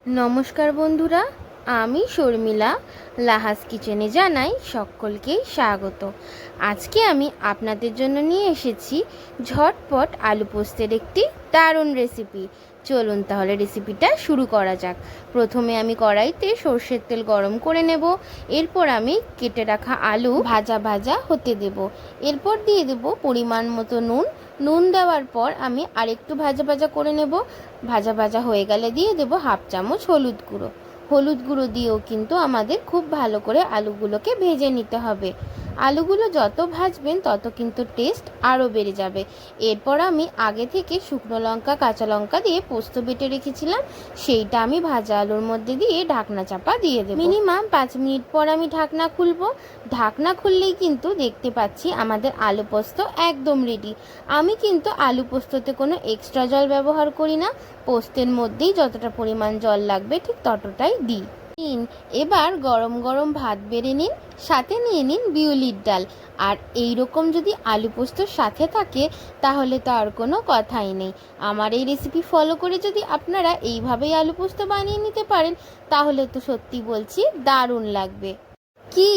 নমস্কার বন্ধুরা, আমি শর্মিলা লাহাস কিচেনে জানাই সকলকেই স্বাগত। আজকে আমি আপনাদের জন্য নিয়ে এসেছি ঝটপট আলু পোস্তের একটি দারুণ রেসিপি। চলুন তাহলে রেসিপিটা শুরু করা যাক। প্রথমে আমি কড়াইতে সর্ষের তেল গরম করে নেব। এরপর আমি কেটে রাখা আলু ভাজা ভাজা হতে দেব। এরপর দিয়ে দেব পরিমাণ মতো নুন দেওয়ার পর আমি আরেকটু ভাজা ভাজা করে নেব। ভাজা ভাজা হয়ে গেলে দিয়ে দেব হাফ চামচ হলুদ গুঁড়ো দিয়েও কিন্তু আমাদের খুব ভালো করে আলুগুলোকে ভেজে নিতে হবে। আলুগুলো যত ভাজবেন তত কিন্তু টেস্ট আরও বেড়ে যাবে। এরপর আমি আগে থেকে শুকনো লঙ্কা কাঁচা লঙ্কা দিয়ে পোস্ত বেটে রেখেছিলাম, সেইটা আমি ভাজা আলুর মধ্যে দিয়ে ঢাকনা চাপা দিয়ে দেব। মিনিমাম 5 মিনিট পর আমি ঢাকনা খুলবো। ঢাকনা খুললেই কিন্তু দেখতে পাচ্ছি আমাদের আলু পোস্ত একদম রেডি। আমি কিন্তু আলু পোস্ততে কোনো এক্সট্রা জল ব্যবহার করি না, পোস্তের মধ্যেই যতটা পরিমাণ জল লাগবে ঠিক ততটাই দিই। এবার গরম গরম ভাত বেড়ে নিন, সাথে নিয়ে নিন বিউলির ডাল। আর এই রকম যদি আলু পোস্তর সাথে থাকে তাহলে তো আর কোনো কথাই নেই। আমার এই রেসিপি ফলো করে যদি আপনারা এইভাবেই আলু পোস্ত বানিয়ে নিতে পারেন তাহলে তো সত্যি বলছি দারুণ লাগবে। কি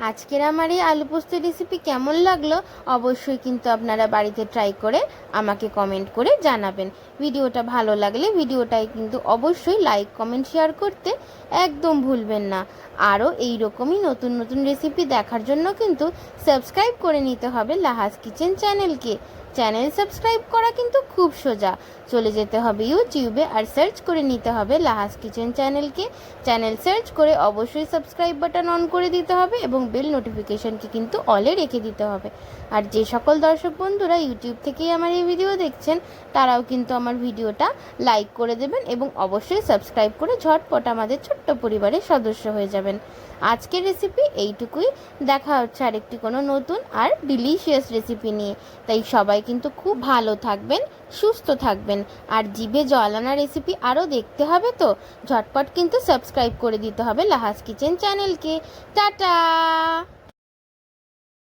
আজকের আমার এই আলু পোস্তের রেসিপি কেমন লাগলো অবশ্যই কিন্তু আপনারা বাড়িতে ট্রাই করে আমাকে কমেন্ট করে জানাবেন। ভিডিওটা ভালো লাগলে ভিডিওটাই কিন্তু অবশ্যই লাইক কমেন্ট শেয়ার করতে একদম ভুলবেন না। আরও এই রকমই নতুন নতুন রেসিপি দেখার জন্য কিন্তু সাবস্ক্রাইব করে নিতে হবে লাহাস কিচেন চ্যানেলকে। চ্যানেল সাবস্ক্রাইব করা কিন্তু খুব সোজা। চলে যেতে হবে ইউটিউবে আর সার্চ করে নিতে হবে লাহাস কিচেন চ্যানেলকে। চ্যানেল সার্চ করে অবশ্যই সাবস্ক্রাইব বাটন অন করে দিতে হবে এবং বেল নোটিফিকেশনকে কিন্তু অলে রেখে দিতে হবে। আর যে সকল দর্শক বন্ধুরা ইউটিউব থেকেই আমার এই ভিডিও দেখছেন তারাও কিন্তু আমার ভিডিওটা লাইক করে দেবেন এবং অবশ্যই সাবস্ক্রাইব করে ঝটপট আমাদের ছোট্ট পরিবারের সদস্য হয়ে যাবেন। আজকের রেসিপি এইটুকুই। দেখা হচ্ছে আরেকটি কোনো নতুন আর ডিলিশিয়াস রেসিপি নিয়ে। তাই সবাই কিন্তু খুব ভালো থাকবেন, সুস্থ থাকবেন। আর জিভে জল আনা রেসিপি আরও দেখতে হবে তো ঝটপট কিন্তু সাবস্ক্রাইব করে দিতে হবে লাহাস কিচেন চ্যানেলকে। টাটা।